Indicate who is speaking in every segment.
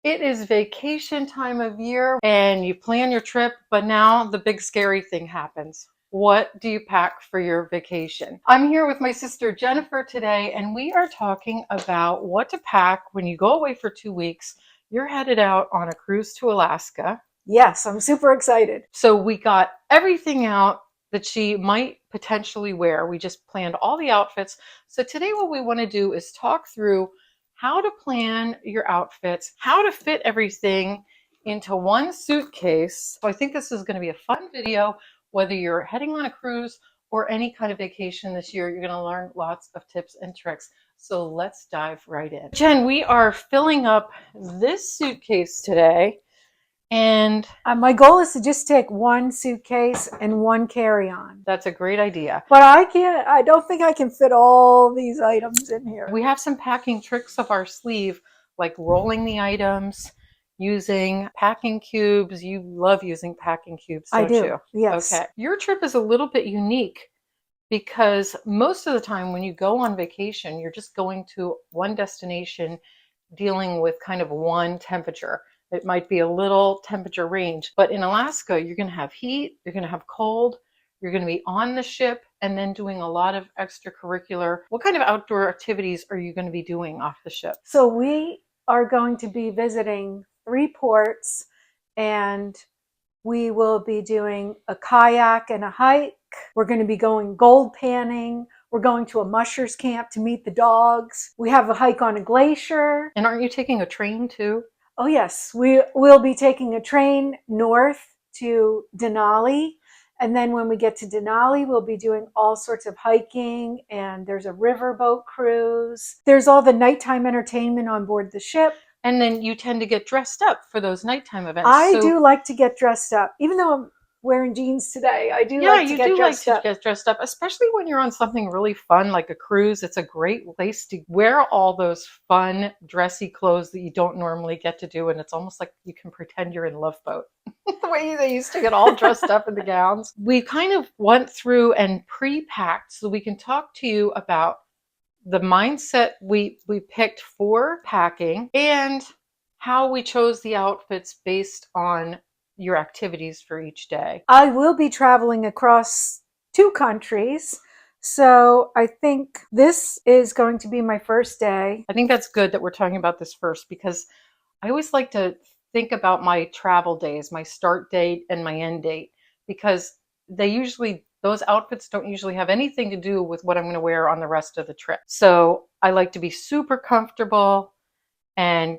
Speaker 1: It is vacation time of year and you plan your trip, but now the big scary thing happens. What do you pack for your vacation? I'm here with my sister Jennifer today, and we are talking about what to pack when you go away for 2 weeks. You're headed out on a cruise to Alaska.
Speaker 2: Yes, I'm super excited.
Speaker 1: So we got everything out that she might potentially wear. We just planned all the outfits. So today what we want to do is talk through how to plan your outfits, how to fit everything into one suitcase. So I think this is going to be a fun video, whether you're heading on a cruise or any kind of vacation this year. You're going to learn lots of tips and tricks. So let's dive right in. Jen, we are filling up this suitcase today. And
Speaker 2: My goal is to just take one suitcase and one carry-on.
Speaker 1: that's a great idea.
Speaker 2: But I don't think I can fit all these items in here.
Speaker 1: We have some packing tricks up our sleeve, like rolling the items, using packing cubes. You love using packing cubes,
Speaker 2: I
Speaker 1: don't
Speaker 2: do,
Speaker 1: you?
Speaker 2: yes.
Speaker 1: Okay. Your trip is a little bit unique because most of the time when you go on vacation, you're just going to one destination dealing with kind of one temperature. It might be a little temperature range, but in Alaska, you're going to have heat, you're going to have cold, you're going to be on the ship and then doing a lot of extracurricular. What kind of outdoor activities are you going to be doing off the ship?
Speaker 2: So we are going to be visiting 3 ports, and we will be doing a kayak and a hike. We're going to be going gold panning. We're going to a mushers camp to meet the dogs. We have a hike on a glacier.
Speaker 1: And aren't you taking a train too?
Speaker 2: Oh yes, we will be taking a train north to Denali. And then when we get to Denali, we'll be doing all sorts of hiking, and there's a riverboat cruise. There's all the nighttime entertainment on board the ship.
Speaker 1: And then you tend to get dressed up for those nighttime events.
Speaker 2: I do like to get dressed up. Even though I'm wearing jeans today, I do like to get dressed up.
Speaker 1: Get dressed up, especially when you're on something really fun like a cruise. It's a great place to wear all those fun, dressy clothes that you don't normally get to do, and it's almost like you can pretend you're in Love Boat. The way they used to get all dressed up in the gowns. We kind of went through and pre-packed so we can talk to you about the mindset we picked for packing and how we chose the outfits based on your activities for each day.
Speaker 2: I will be traveling across 2 countries, so I think this is going to be my first day.
Speaker 1: I think that's good that we're talking about this first, because I always like to think about my travel days, my start date and my end date, because those outfits don't usually have anything to do with what I'm going to wear on the rest of the trip. So I like to be super comfortable and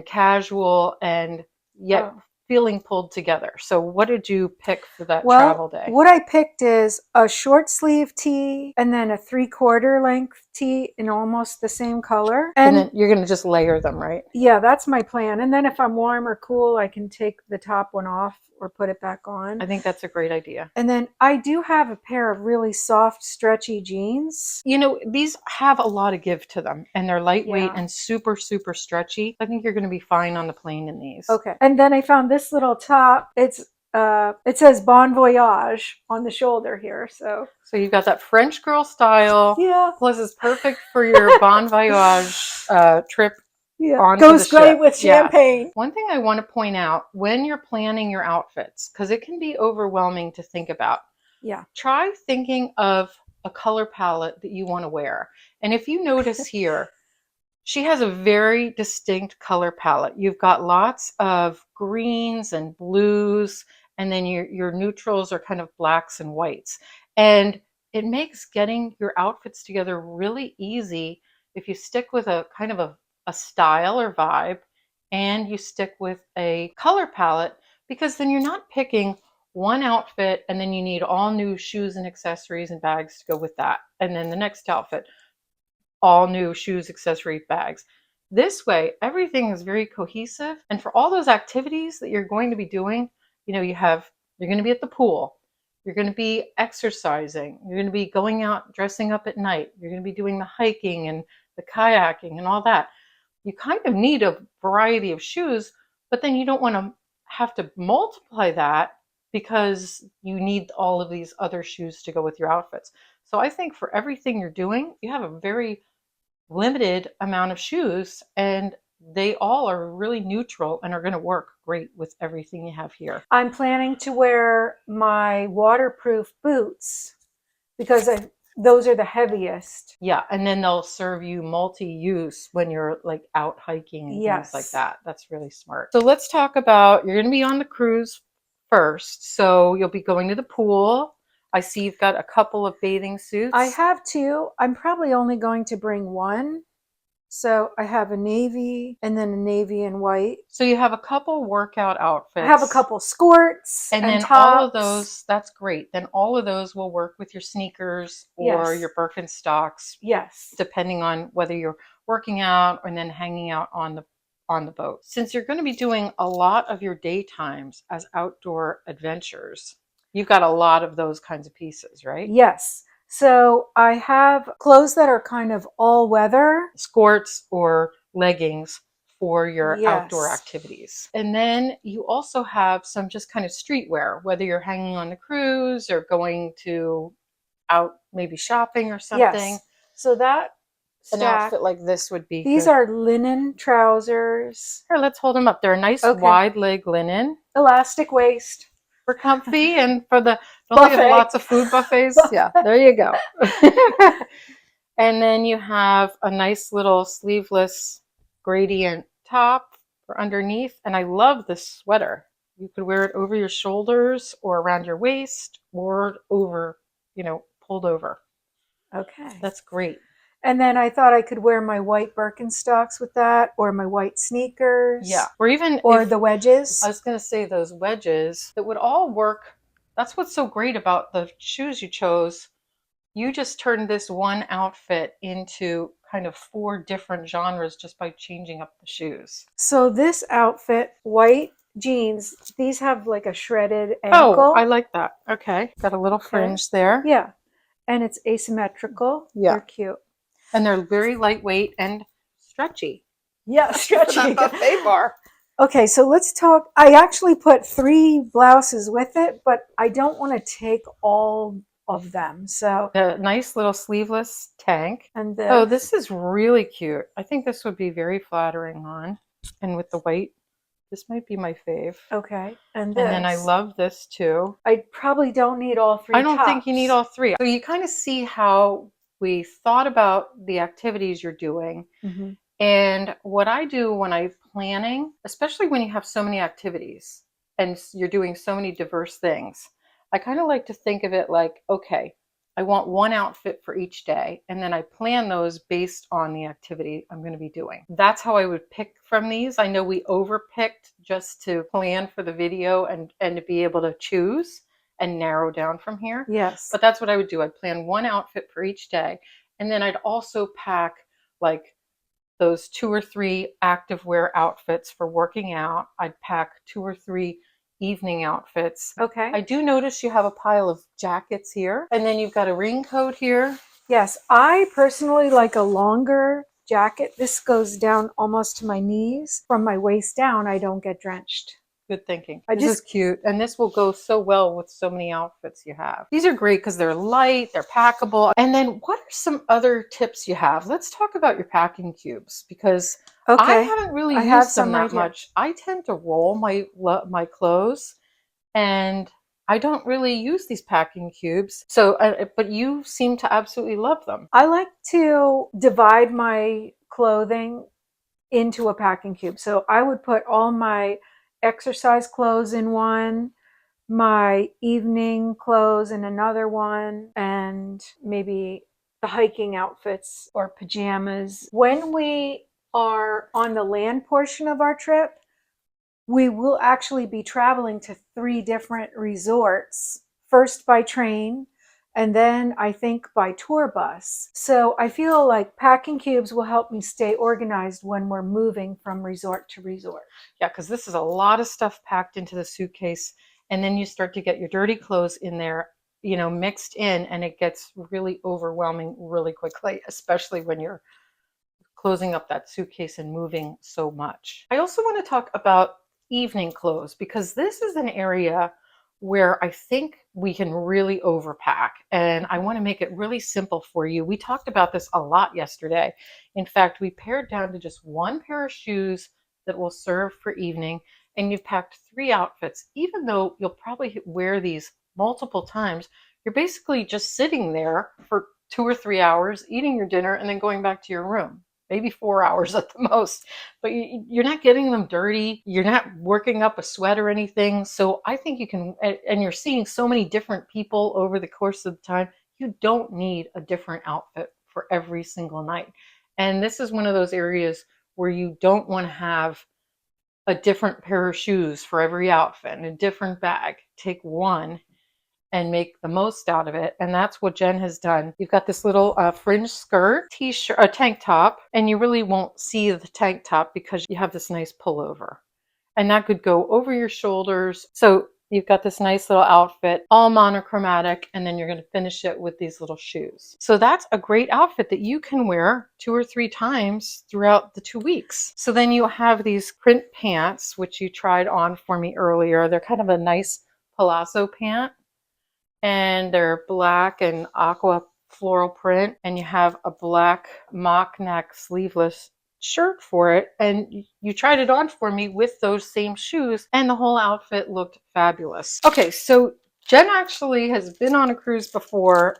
Speaker 1: casual and yet feeling pulled together. So what did you pick for that travel day?
Speaker 2: What I picked is a short sleeve tee and then a 3/4 length tee in almost the same color.
Speaker 1: And then you're going to just layer them, right?
Speaker 2: Yeah, that's my plan. And then if I'm warm or cool, I can take the top one off or put it back on.
Speaker 1: I think that's a great idea.
Speaker 2: And then I do have a pair of really soft, stretchy jeans.
Speaker 1: You know, these have a lot of give to them, and they're lightweight and super, super stretchy. I think you're going to be fine on the plane in these.
Speaker 2: Okay. And then I found this little top. It says Bon Voyage on the shoulder here. So
Speaker 1: you've got that French girl style.
Speaker 2: Yeah.
Speaker 1: Plus it's perfect for your Bon Voyage trip.
Speaker 2: Yeah, goes great with champagne.
Speaker 1: One thing I want to point out when you're planning your outfits, because it can be overwhelming to think about.
Speaker 2: Yeah.
Speaker 1: Try thinking of a color palette that you want to wear. And if you notice here, she has a very distinct color palette. You've got lots of greens and blues, and then your neutrals are kind of blacks and whites. And it makes getting your outfits together really easy if you stick with a kind of a style or vibe, and you stick with a color palette, because then you're not picking one outfit and then you need all new shoes and accessories and bags to go with that. And then the next outfit, all new shoes, accessories, bags. This way, everything is very cohesive. And for all those activities that you're going to be doing, you know, you're going to be at the pool. You're going to be exercising. You're going to be going out, dressing up at night. You're going to be doing the hiking and the kayaking and all that. You kind of need a variety of shoes, but then you don't want to have to multiply that because you need all of these other shoes to go with your outfits. So I think for everything you're doing, you have a very limited amount of shoes, and they all are really neutral and are going to work great with everything you have here.
Speaker 2: I'm planning to wear my waterproof boots because those are the heaviest.
Speaker 1: Yeah, and then they'll serve you multi-use when you're like out hiking and things like
Speaker 2: Yes.
Speaker 1: that. That's really smart. So let's talk about, you're going to be on the cruise first. So you'll be going to the pool. I see you've got a couple of bathing suits.
Speaker 2: I have two. I'm probably only going to bring one. So I have a navy and then a navy and white.
Speaker 1: So you have a couple workout outfits.
Speaker 2: I have a couple skirts
Speaker 1: and
Speaker 2: and
Speaker 1: then
Speaker 2: tops.
Speaker 1: all of those, that's great. Then all of those will work with your sneakers or
Speaker 2: Yes.
Speaker 1: your Birkenstocks,
Speaker 2: Yes.
Speaker 1: depending on whether you're working out and then hanging out on the boat. Since you're going to be doing a lot of your daytimes as outdoor adventures, you've got a lot of those kinds of pieces, right?
Speaker 2: Yes. So I have clothes that are kind of all weather.
Speaker 1: Skirts or leggings for your outdoor
Speaker 2: Yes.
Speaker 1: activities. And then you also have some just kind of streetwear, whether you're hanging on the cruise or going to out maybe shopping or something.
Speaker 2: Yes. So that
Speaker 1: An
Speaker 2: stack.
Speaker 1: outfit like this would be
Speaker 2: These
Speaker 1: good.
Speaker 2: are linen trousers.
Speaker 1: Here, let's hold them up. They're a nice
Speaker 2: Okay.
Speaker 1: wide leg linen.
Speaker 2: Elastic waist.
Speaker 1: For comfy and for the
Speaker 2: Buffet.
Speaker 1: lots of food buffets. Yeah, there you go. And then you have a nice little sleeveless gradient top for underneath. And I love this sweater. You could wear it over your shoulders or around your waist or over, pulled over.
Speaker 2: Okay.
Speaker 1: That's great.
Speaker 2: And then I thought I could wear my white Birkenstocks with that, or my white sneakers.
Speaker 1: Yeah. Or even
Speaker 2: the wedges.
Speaker 1: I was going to say those wedges that would all work. That's what's so great about the shoes you chose. You just turned this one outfit into kind of 4 different genres just by changing up the shoes.
Speaker 2: So this outfit, white jeans, these have like a shredded ankle.
Speaker 1: Oh, I like that. Okay. Got a little fringe there.
Speaker 2: Yeah. And it's asymmetrical.
Speaker 1: Yeah.
Speaker 2: They're cute.
Speaker 1: And they're very lightweight and stretchy.
Speaker 2: Yeah, stretchy.
Speaker 1: That buffet bar.
Speaker 2: Okay, so let's talk. I actually put 3 blouses with it, but I don't want to take all of them. So
Speaker 1: a nice little sleeveless tank.
Speaker 2: And
Speaker 1: this is really cute. I think this would be very flattering on. And with the white, this might be my fave.
Speaker 2: Okay. And
Speaker 1: then I love this too.
Speaker 2: I probably don't need all 3
Speaker 1: I don't
Speaker 2: tops.
Speaker 1: think you need all 3. So you kind of see how we thought about the activities you're doing.
Speaker 2: Mm-hmm.
Speaker 1: And what I do when I'm planning, especially when you have so many activities and you're doing so many diverse things, I kind of like to think of it like, okay, I want one outfit for each day, and then I plan those based on the activity I'm going to be doing. That's how I would pick from these. I know we overpicked just to plan for the video and to be able to choose and narrow down from here.
Speaker 2: Yes.
Speaker 1: But that's what I would do. I'd plan one outfit for each day, and then I'd also pack like those 2 or 3 activewear outfits for working out. I'd pack 2 or 3 evening outfits.
Speaker 2: Okay.
Speaker 1: I do notice you have a pile of jackets here, and then you've got a raincoat here.
Speaker 2: Yes, I personally like a longer jacket. This goes down almost to my knees. From my waist down, I don't get drenched.
Speaker 1: Good thinking. This is cute, and this will go so well with so many outfits you have. These are great because they're light, they're packable. And then what are some other tips you have? Let's talk about your packing cubes, because I haven't really used them that much. I tend to roll my clothes, and I don't really use these packing cubes. So, but you seem to absolutely love them.
Speaker 2: I like to divide my clothing into a packing cube. So I would put all my exercise clothes in one, my evening clothes in another one, and maybe the hiking outfits or pajamas. When we are on the land portion of our trip, we will actually be traveling to 3 different resorts, first by train, and then I think by tour bus. So I feel like packing cubes will help me stay organized when we're moving from resort to resort.
Speaker 1: Yeah, because this is a lot of stuff packed into the suitcase, and then you start to get your dirty clothes in there, mixed in, and it gets really overwhelming really quickly, especially when you're closing up that suitcase and moving so much. I also want to talk about evening clothes, because this is an area where I think we can really overpack. And I want to make it really simple for you. We talked about this a lot yesterday. In fact, we pared down to just one pair of shoes that will serve for evening, and you've packed 3 outfits. Even though you'll probably wear these multiple times, you're basically just sitting there for 2 or 3 hours, eating your dinner, and then going back to your room. Maybe 4 hours at the most, but you're not getting them dirty. You're not working up a sweat or anything. So I think you can, and you're seeing so many different people over the course of the time. You don't need a different outfit for every single night. And this is one of those areas where you don't want to have a different pair of shoes for every outfit and a different bag. Take one and make the most out of it. And that's what Jen has done. You've got this little fringe skirt, t-shirt, a tank top, and you really won't see the tank top because you have this nice pullover. And that could go over your shoulders. So you've got this nice little outfit, all monochromatic, and then you're going to finish it with these little shoes. So that's a great outfit that you can wear 2 or 3 times throughout the 2 weeks. So then you have these print pants, which you tried on for me earlier. They're kind of a nice palazzo pant, and they're black and aqua floral print, and you have a black mock neck sleeveless shirt for it, and you tried it on for me with those same shoes, and the whole outfit looked fabulous. Okay, so Jen actually has been on a cruise before,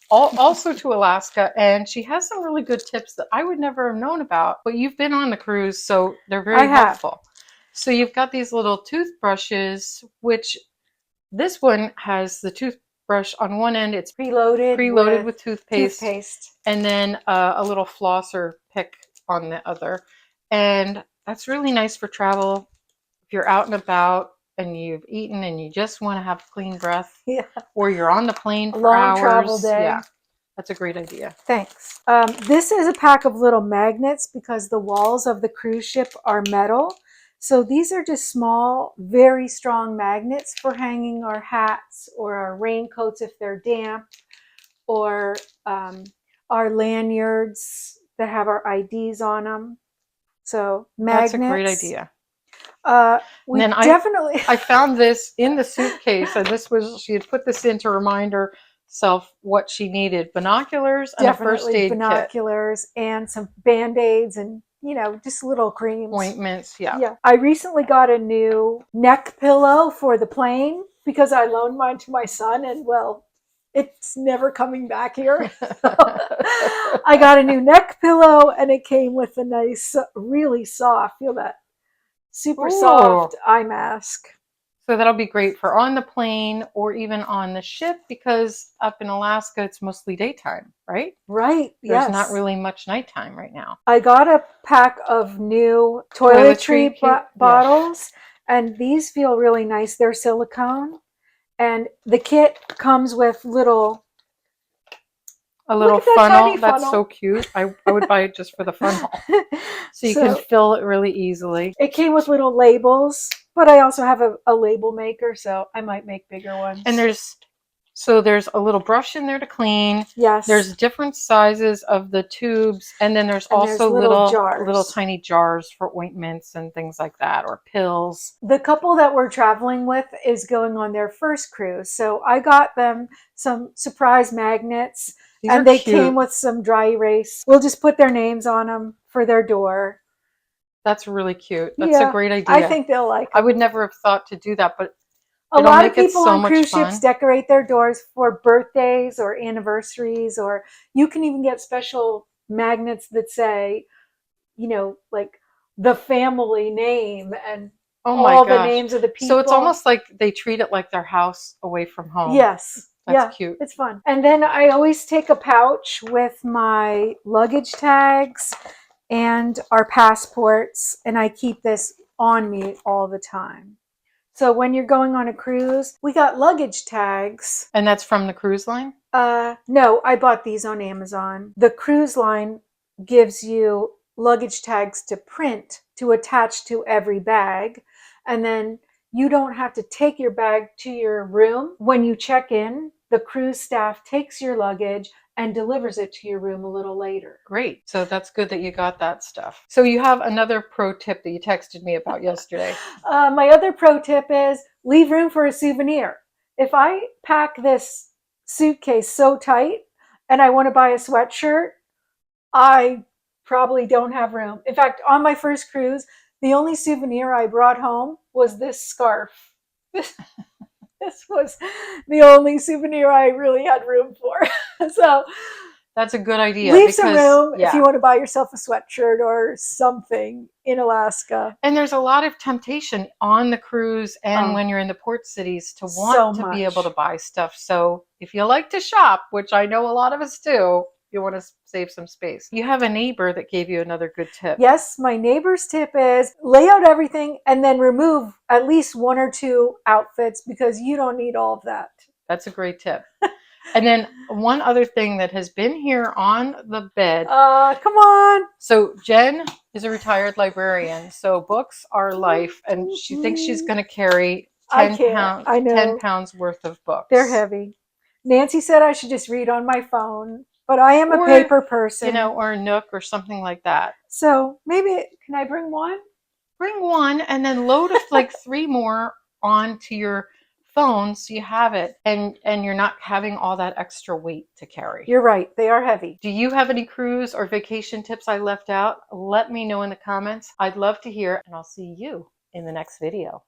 Speaker 1: also to Alaska, and she has some really good tips that I would never have known about, but you've been on the cruise, so they're very helpful. So you've got these little toothbrushes, which this one has the toothbrush on one end. It's preloaded with toothpaste, and then a little flosser pick on the other. And that's really nice for travel. If you're out and about and you've eaten and you just want to have clean breath, or you're on the plane for
Speaker 2: long
Speaker 1: hours.
Speaker 2: Travel day.
Speaker 1: Yeah, that's a great idea.
Speaker 2: Thanks. This is a pack of little magnets because the walls of the cruise ship are metal. So these are just small, very strong magnets for hanging our hats or our raincoats if they're damp, or our lanyards that have our IDs on them. So magnets.
Speaker 1: That's a great idea.
Speaker 2: We
Speaker 1: then
Speaker 2: definitely.
Speaker 1: I found this in the suitcase, and she had put this in to remind herself what she needed: binoculars and
Speaker 2: Definitely
Speaker 1: a first aid
Speaker 2: binoculars
Speaker 1: kit.
Speaker 2: And some Band-Aids and just little creams.
Speaker 1: Ointments, yeah.
Speaker 2: I recently got a new neck pillow for the plane because I loaned mine to my son, and well, it's never coming back here. I got a new neck pillow, and it came with a nice, really soft, feel that super soft eye mask.
Speaker 1: So that'll be great for on the plane or even on the ship, because up in Alaska, it's mostly daytime, right?
Speaker 2: Right,
Speaker 1: There's not really much nighttime right now.
Speaker 2: I got a pack of new toiletry bottles, and these feel really nice. They're silicone, and the kit comes with a little
Speaker 1: funnel. That's so cute. I would buy it just for the funnel. So you can fill it really easily.
Speaker 2: It came with little labels, but I also have a label maker, so I might make bigger ones.
Speaker 1: And there's a little brush in there to clean.
Speaker 2: Yes.
Speaker 1: There's different sizes of the tubes, and then there's also little tiny jars for ointments and things like that, or pills.
Speaker 2: The couple that we're traveling with is going on their first cruise, so I got them some surprise magnets. And they came with some dry erase. We'll just put their names on them for their door.
Speaker 1: That's really cute. That's a great idea.
Speaker 2: I think they'll like them.
Speaker 1: I would never have thought to do that, but
Speaker 2: a lot of people on cruise ships decorate their doors for birthdays or anniversaries, or you can even get special magnets that say, like the family name and all the names of the people.
Speaker 1: So it's almost like they treat it like their house away from home.
Speaker 2: Yes.
Speaker 1: That's cute.
Speaker 2: It's fun. And then I always take a pouch with my luggage tags and our passports, and I keep this on me all the time. So when you're going on a cruise, we got luggage tags.
Speaker 1: And that's from the cruise line?
Speaker 2: No, I bought these on Amazon. The cruise line gives you luggage tags to print to attach to every bag, and then you don't have to take your bag to your room. When you check in, the cruise staff takes your luggage and delivers it to your room a little later.
Speaker 1: Great. So that's good that you got that stuff. So you have another pro tip that you texted me about yesterday.
Speaker 2: My other pro tip is leave room for a souvenir. if I pack this suitcase so tight and I want to buy a sweatshirt, I probably don't have room. In fact, on my first cruise, the only souvenir I brought home was this scarf. This was the only souvenir I really had room for. So
Speaker 1: That's a good idea
Speaker 2: leave some
Speaker 1: because,
Speaker 2: room if you
Speaker 1: yeah.
Speaker 2: want to buy yourself a sweatshirt or something in Alaska.
Speaker 1: And there's a lot of temptation on the cruise and
Speaker 2: Oh,
Speaker 1: when you're in the port cities to want
Speaker 2: so
Speaker 1: to be able to
Speaker 2: much.
Speaker 1: buy stuff. So if you like to shop, which I know a lot of us do, you want to save some space. You have a neighbor that gave you another good tip.
Speaker 2: Yes, my neighbor's tip is lay out everything and then remove at least one or two outfits because you don't need all of that.
Speaker 1: That's a great tip. And then one other thing that has been here on the bed.
Speaker 2: Come on.
Speaker 1: So Jen is a retired librarian, so books are life, and she thinks she's going to carry
Speaker 2: I can't. I
Speaker 1: 10
Speaker 2: know.
Speaker 1: pounds worth of
Speaker 2: They're
Speaker 1: books.
Speaker 2: heavy. Nancy said I should just read on my phone, but I am a
Speaker 1: Or,
Speaker 2: paper person.
Speaker 1: or a Nook or something like that.
Speaker 2: So maybe, can I bring one?
Speaker 1: Bring one and then load like three more onto your phone so you have it and you're not having all that extra weight to carry.
Speaker 2: You're right. They are heavy.
Speaker 1: Do you have any cruise or vacation tips I left out? Let me know in the comments. I'd love to hear, and I'll see you in the next video.